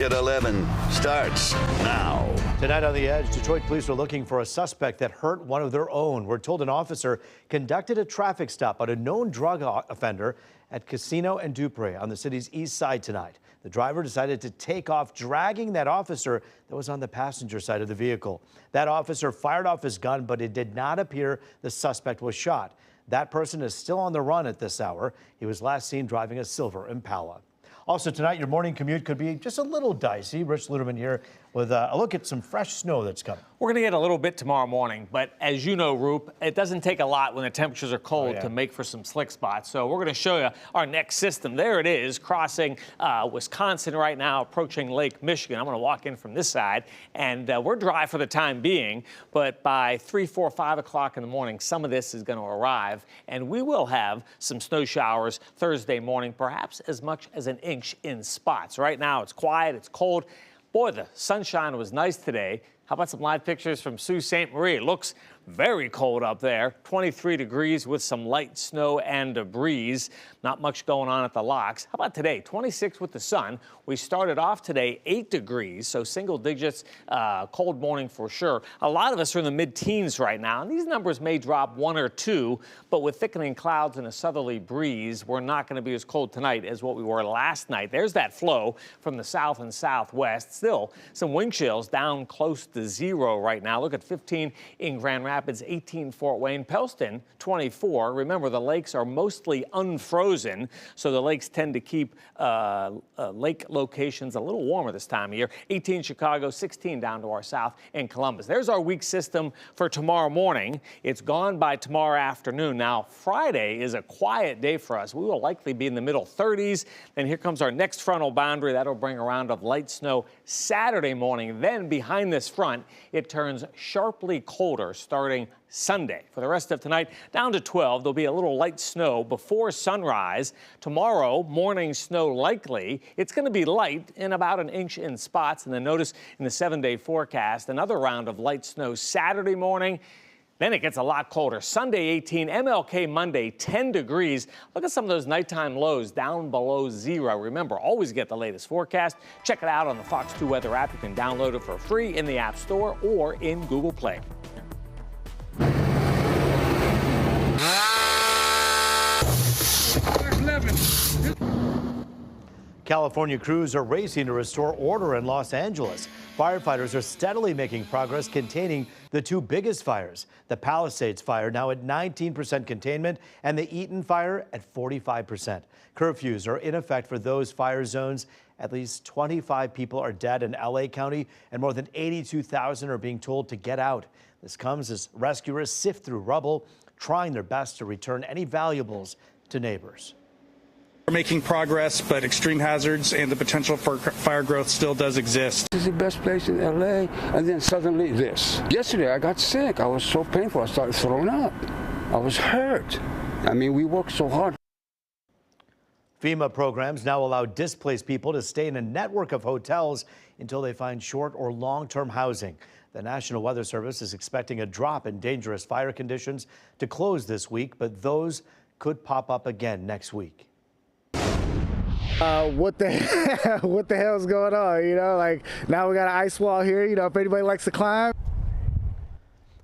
At 11 starts now. Tonight on The Edge, Detroit police are looking for a suspect that hurt one of their own. We're told an officer conducted a traffic stop on a known drug offender at Casino and Dupre on the city's east side tonight. The driver decided to take off, dragging that officer that was on the passenger side of the vehicle. That officer fired off his gun, but it did not appear the suspect was shot. That person is still on the run at this hour. He was last seen driving a silver Impala. Also tonight, your morning commute could be just a little dicey. Rich Luderman here with a look at some fresh snow that's coming. We're going to get a little bit tomorrow morning, but as you know, Roop, it doesn't take a lot when the temperatures are cold to make for some slick spots. So we're going to show you our next system. There it is, crossing Wisconsin right now, approaching Lake Michigan. I'm going to walk in from this side, and we're dry for the time being, but by 3, 4, 5 o'clock in the morning, some of this is going to arrive, and we will have some snow showers Thursday morning, perhaps as much as an inch in spots. Right now, it's quiet, it's cold. Boy, the sunshine was nice today. How about some live pictures from Sault Ste. Marie? It looks very cold up there. 23 degrees with some light snow and a breeze. Not much going on at the locks. How about today? 26 with the sun. We started off today 8 degrees, so single digits, cold morning for sure. A lot of us are in the mid-teens right now, and these numbers may drop 1 or 2, but with thickening clouds and a southerly breeze, we're not going to be as cold tonight as what we were last night. There's that flow from the south and southwest. Still, some wind chills down close to 0 right now. Look at 15 in Grand Rapids, 18 Fort Wayne, Pellston 24. Remember, the lakes are mostly unfrozen, so the lakes tend to keep lake locations a little warmer this time of year. 18 Chicago, 16 down to our south in Columbus. There's our week system for tomorrow morning. It's gone by tomorrow afternoon. Now, Friday is a quiet day for us. We will likely be in the middle 30s. Then here comes our next frontal boundary. That'll bring a round of light snow Saturday morning. Then behind this front, it turns sharply colder starting Sunday. For the rest of tonight, down to 12. There'll be a little light snow before sunrise. Tomorrow, morning snow likely. It's going to be light in about an inch in spots. And then notice in the 7-day forecast, another round of light snow Saturday morning. Then it gets a lot colder. Sunday 18, MLK Monday 10 degrees. Look at some of those nighttime lows down below 0. Remember, always get the latest forecast. Check it out on the Fox 2 Weather app. You can download it for free in the App Store or in Google Play. California crews are racing to restore order in Los Angeles. Firefighters are steadily making progress containing the 2 biggest fires. The Palisades fire now at 19% containment and the Eaton fire at 45%. Curfews are in effect for those fire zones. At least 25 people are dead in LA County and more than 82,000 are being told to get out. This comes as rescuers sift through rubble, trying their best to return any valuables to neighbors. We're making progress, but extreme hazards and the potential for fire growth still does exist. This is the best place in LA, and then suddenly this. Yesterday I got sick. I was so painful. I started throwing up. I was hurt. I mean, we worked so hard. FEMA programs now allow displaced people to stay in a network of hotels until they find short or long-term housing. The National Weather Service is expecting a drop in dangerous fire conditions to close this week, but those could pop up again next week. What the hell is going on? You know, like now we got an ice wall here. You know, if anybody likes to climb.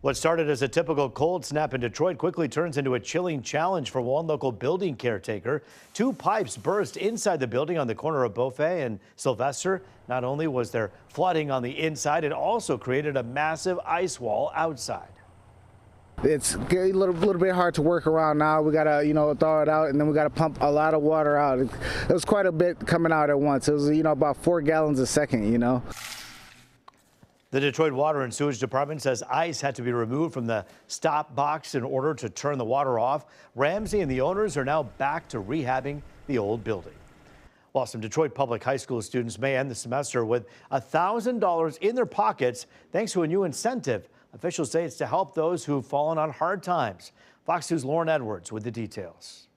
What started as a typical cold snap in Detroit quickly turns into a chilling challenge for one local building caretaker. 2 pipes burst inside the building on the corner of Beaufait and Sylvester. Not only was there flooding on the inside, it also created a massive ice wall outside. It's a little bit hard to work around now. We gotta, throw it out, and then we gotta pump a lot of water out. It was quite a bit coming out at once. It was, about 4 gallons a second, The Detroit Water and Sewage Department says ice had to be removed from the stop box in order to turn the water off. Ramsey and the owners are now back to rehabbing the old building. While some Detroit public high school students may end the semester with $1,000 in their pockets thanks to a new incentive. Officials say it's to help those who've fallen on hard times. Fox News' Lauren Edwards with the details.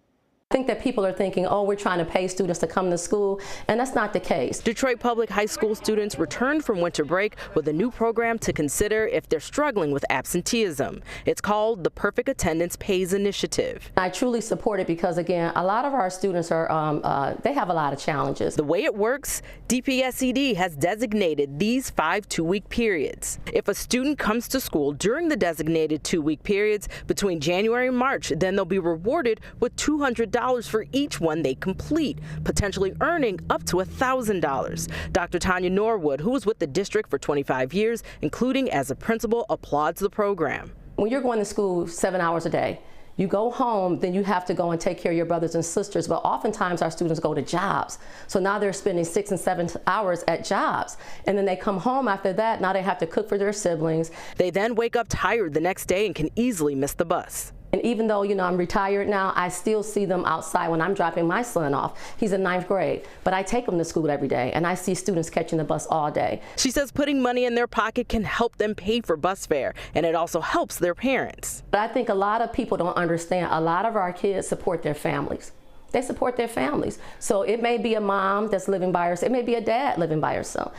I think that people are thinking, oh, we're trying to pay students to come to school, and that's not the case. Detroit Public High School students returned from winter break with a new program to consider if they're struggling with absenteeism. It's called the Perfect Attendance Pays Initiative. I truly support it because, again, a lot of our students are, they have a lot of challenges. The way it works, DPSCD has designated these 5 two-week periods. If a student comes to school during the designated 2-week periods between January and March, then they'll be rewarded with $200 for each one they complete, potentially earning up to $1,000. Dr. Tanya Norwood, who was with the district for 25 years, including as a principal, applauds the program. When you're going to school 7 hours a day, you go home, then you have to go and take care of your brothers and sisters. But oftentimes our students go to jobs. So now they're spending 6 and 7 hours at jobs. And then they come home after that. Now they have to cook for their siblings. They then wake up tired the next day and can easily miss the bus. And even though, I'm retired now, I still see them outside when I'm dropping my son off. He's in 9th grade, but I take him to school every day, and I see students catching the bus all day. She says putting money in their pocket can help them pay for bus fare, and it also helps their parents. But I think a lot of people don't understand. A lot of our kids support their families. They support their families. So it may be a mom that's living by herself. It may be a dad living by himself.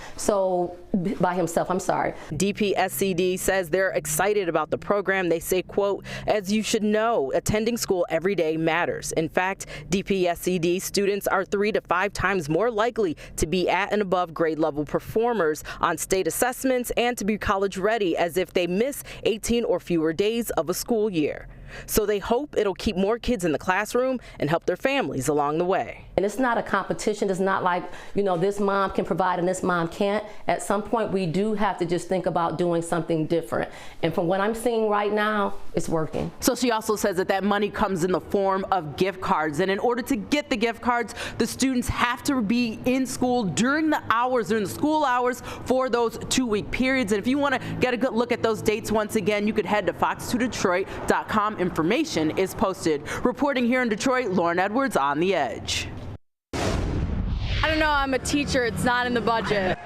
DPSCD says they're excited about the program. They say, quote, as you should know, attending school every day matters. In fact, DPSCD students are 3 to 5 times more likely to be at and above grade level performers on state assessments and to be college ready as if they miss 18 or fewer days of a school year. So they hope it'll keep more kids in the classroom and help their families along the way. And it's not a competition. It's not like, this mom can provide and this mom can't. At some point, we do have to just think about doing something different. And from what I'm seeing right now, it's working. So she also says that money comes in the form of gift cards. And in order to get the gift cards, the students have to be in school during the school hours for those 2-week periods. And if you want to get a good look at those dates once again, you could head to fox2detroit.com. Information is posted. Reporting here in Detroit, Lauren Edwards on The Edge. I don't know, I'm a teacher, it's not in the budget.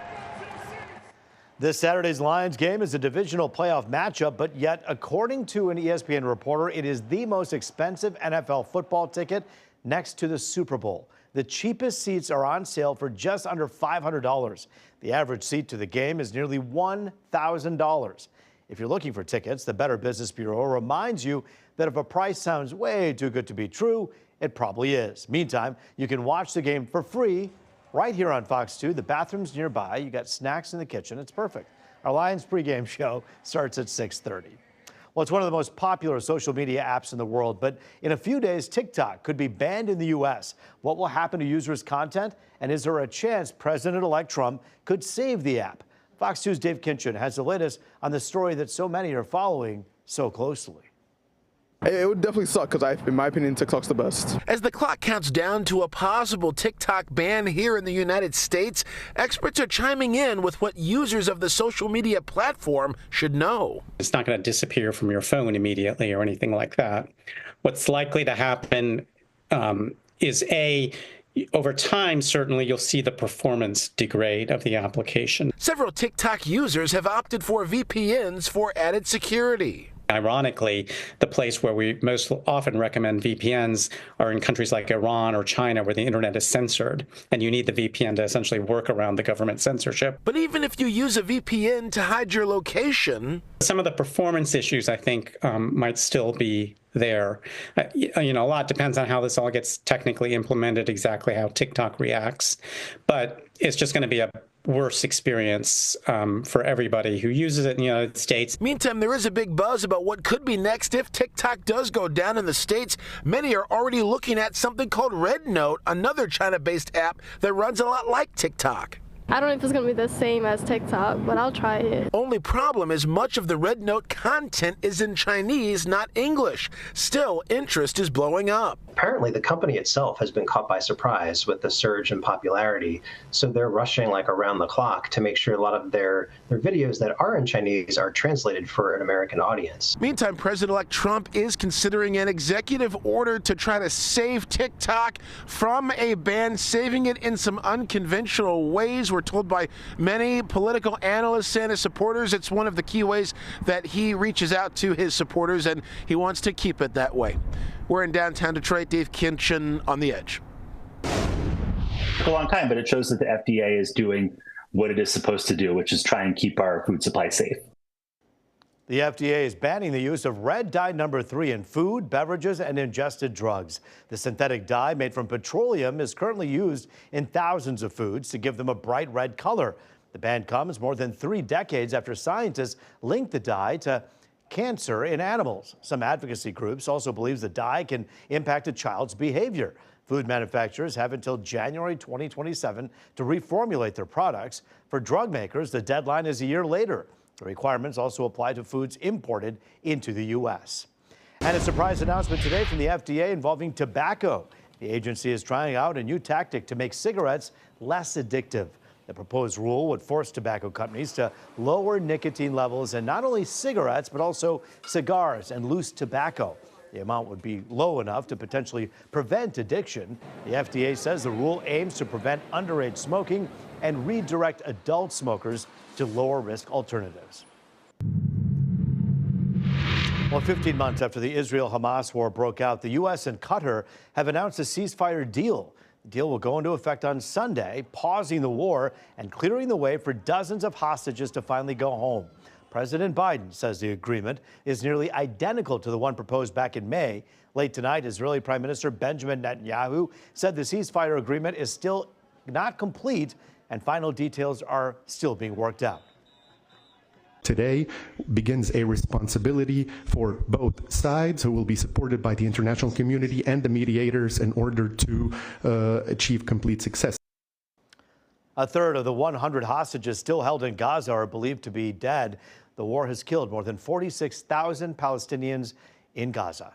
This Saturday's Lions game is a divisional playoff matchup, but yet, according to an ESPN reporter, it is the most expensive NFL football ticket next to the Super Bowl. The cheapest seats are on sale for just under $500. The average seat to the game is nearly $1,000. If you're looking for tickets, the Better Business Bureau reminds you that if a price sounds way too good to be true, it probably is. Meantime, you can watch the game for free right here on Fox 2. The bathroom's nearby. You got snacks in the kitchen. It's perfect. Our Lions pregame show starts at 6:30. Well, it's one of the most popular social media apps in the world, but in a few days, TikTok could be banned in the U.S. What will happen to users' content? And is there a chance President-elect Trump could save the app? Fox 2's Dave Kinchin has the latest on the story that so many are following so closely. It would definitely suck because, in my opinion, TikTok's the best. As the clock counts down to a possible TikTok ban here in the United States, experts are chiming in with what users of the social media platform should know. It's not going to disappear from your phone immediately or anything like that. What's likely to happen is over time, certainly you'll see the performance degrade of the application. Several TikTok users have opted for VPNs for added security. Ironically, the place where we most often recommend VPNs are in countries like Iran or China, where the internet is censored, and you need the VPN to essentially work around the government censorship. But even if you use a VPN to hide your location, some of the performance issues, I think, might still be there. A lot depends on how this all gets technically implemented, exactly how TikTok reacts, but it's just going to be a worse experience for everybody who uses it in the United States. Meantime, there is a big buzz about what could be next if TikTok does go down in the States. Many are already looking at something called Red Note, another China-based app that runs a lot like TikTok. I don't know if it's going to be the same as TikTok, but I'll try it. Only problem is much of the Red Note content is in Chinese, not English. Still, interest is blowing up. Apparently, the company itself has been caught by surprise with the surge in popularity, so they're rushing like around the clock to make sure a lot of their videos that are in Chinese are translated for an American audience. Meantime, President-elect Trump is considering an executive order to try to save TikTok from a ban, saving it in some unconventional ways. We're told by many political analysts and his supporters it's one of the key ways that he reaches out to his supporters, and he wants to keep it that way. We're in downtown Detroit. Dave Kinchin on The Edge. A long time, but it shows that the FDA is doing what it is supposed to do, which is try and keep our food supply safe. The FDA is banning the use of red dye number 3 in food, beverages, and ingested drugs. The synthetic dye made from petroleum is currently used in thousands of foods to give them a bright red color. The ban comes more than 3 decades after scientists linked the dye to cancer in animals. Some advocacy groups also believe the dye can impact a child's behavior. Food manufacturers have until January 2027 to reformulate their products. For drug makers, the deadline is a year later. The requirements also apply to foods imported into the U.S. And a surprise announcement today from the FDA involving tobacco. The agency is trying out a new tactic to make cigarettes less addictive. The proposed rule would force tobacco companies to lower nicotine levels in not only cigarettes, but also cigars and loose tobacco. The amount would be low enough to potentially prevent addiction. The FDA says the rule aims to prevent underage smoking and redirect adult smokers to lower risk alternatives. Well, 15 months after the Israel-Hamas war broke out, the U.S. and Qatar have announced a ceasefire deal. The deal will go into effect on Sunday, pausing the war and clearing the way for dozens of hostages to finally go home. President Biden says the agreement is nearly identical to the one proposed back in May. Late tonight, Israeli Prime Minister Benjamin Netanyahu said the ceasefire agreement is still not complete and final details are still being worked out. Today begins a responsibility for both sides, who will be supported by the international community and the mediators in order to achieve complete success. A third of the 100 hostages still held in Gaza are believed to be dead. The war has killed more than 46,000 Palestinians in Gaza.